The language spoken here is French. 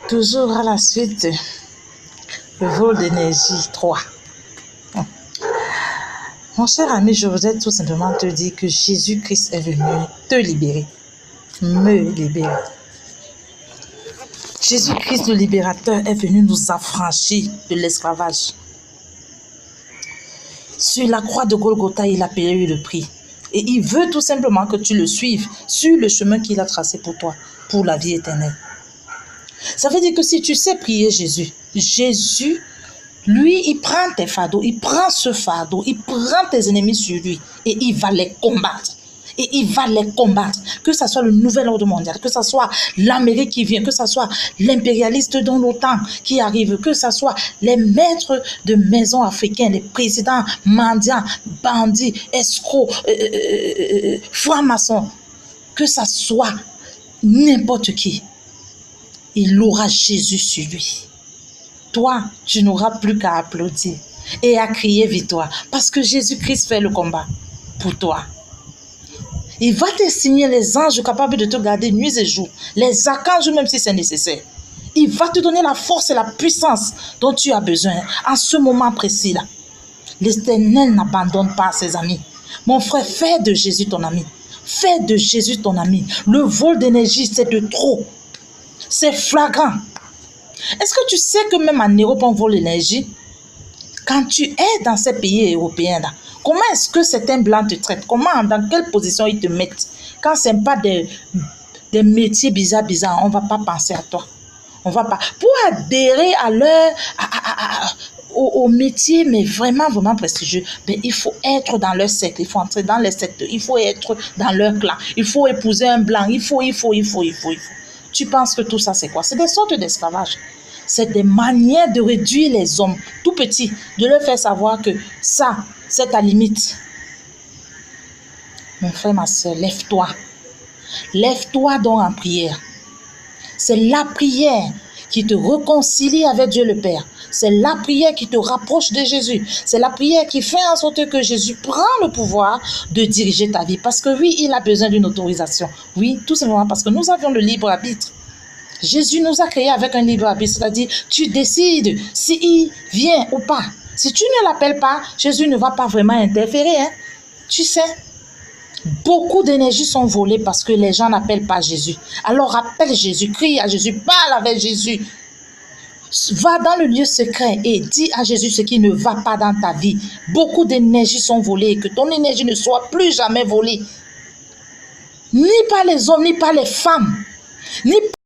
Toujours à la suite, le vol d'énergie 3. Mon cher ami, je voudrais tout simplement te dire que Jésus-Christ est venu te libérer, me libérer. Jésus-Christ, le libérateur, est venu nous affranchir de l'esclavage. Sur la croix de Golgotha, il a payé le prix. Et il veut tout simplement que tu le suives sur le chemin qu'il a tracé pour toi, pour la vie éternelle. Ça veut dire que si tu sais prier Jésus, Jésus, lui, il prend tes fardeaux, il prend ce fardeau, il prend tes ennemis sur lui et il va les combattre. Et il va les combattre. Que ce soit le nouvel ordre mondial, que ce soit l'Amérique qui vient, que ce soit l'impérialiste dans l'OTAN qui arrive, que ce soit les maîtres de maisons africains, les présidents mendiants, bandits, escrocs, francs-maçons, que ce soit n'importe qui, il aura Jésus sur lui. Toi, tu n'auras plus qu'à applaudir et à crier victoire parce que Jésus-Christ fait le combat pour toi. Il va te signer les anges capables de te garder nuit et jour, les archanges même si c'est nécessaire. Il va te donner la force et la puissance dont tu as besoin en ce moment précis-là. L'Éternel n'abandonne pas ses amis. Mon frère, fais de Jésus ton ami. Fais de Jésus ton ami. Le vol d'énergie, c'est de trop. C'est flagrant. Est-ce que tu sais que même en Europe, on vole l'énergie? Quand tu es dans ces pays européens-là, comment est-ce que certains blancs te traitent? Comment, dans quelle position ils te mettent? Quand ce n'est pas des métiers bizarres, on ne va pas penser à toi. On va pas. Pour adhérer à au métier, mais vraiment, vraiment prestigieux, ben, il faut être dans leur secte, il faut entrer dans les sectes, il faut être dans leur clan, il faut épouser un blanc, il faut. Tu penses que tout ça, c'est quoi? C'est des sortes d'esclavage. C'est des manières de réduire les hommes tout petits, de leur faire savoir que ça, c'est ta limite. Mon frère, ma soeur, lève-toi. Lève-toi donc en prière. C'est la prière qui te réconcilie avec Dieu le Père. C'est la prière qui te rapproche de Jésus. C'est la prière qui fait en sorte que Jésus prend le pouvoir de diriger ta vie. Parce que oui, il a besoin d'une autorisation. Oui, tout simplement parce que nous avions le libre arbitre. Jésus nous a créés avec un libre arbitre, c'est-à-dire tu décides s'il vient ou pas. Si tu ne l'appelles pas, Jésus ne va pas vraiment interférer. Hein? Tu sais, beaucoup d'énergie sont volées parce que les gens n'appellent pas Jésus. Alors appelle Jésus, crie à Jésus, parle avec Jésus. Va dans le lieu secret et dis à Jésus ce qui ne va pas dans ta vie. Beaucoup d'énergie sont volées, que ton énergie ne soit plus jamais volée. Ni par les hommes, ni par les femmes, ni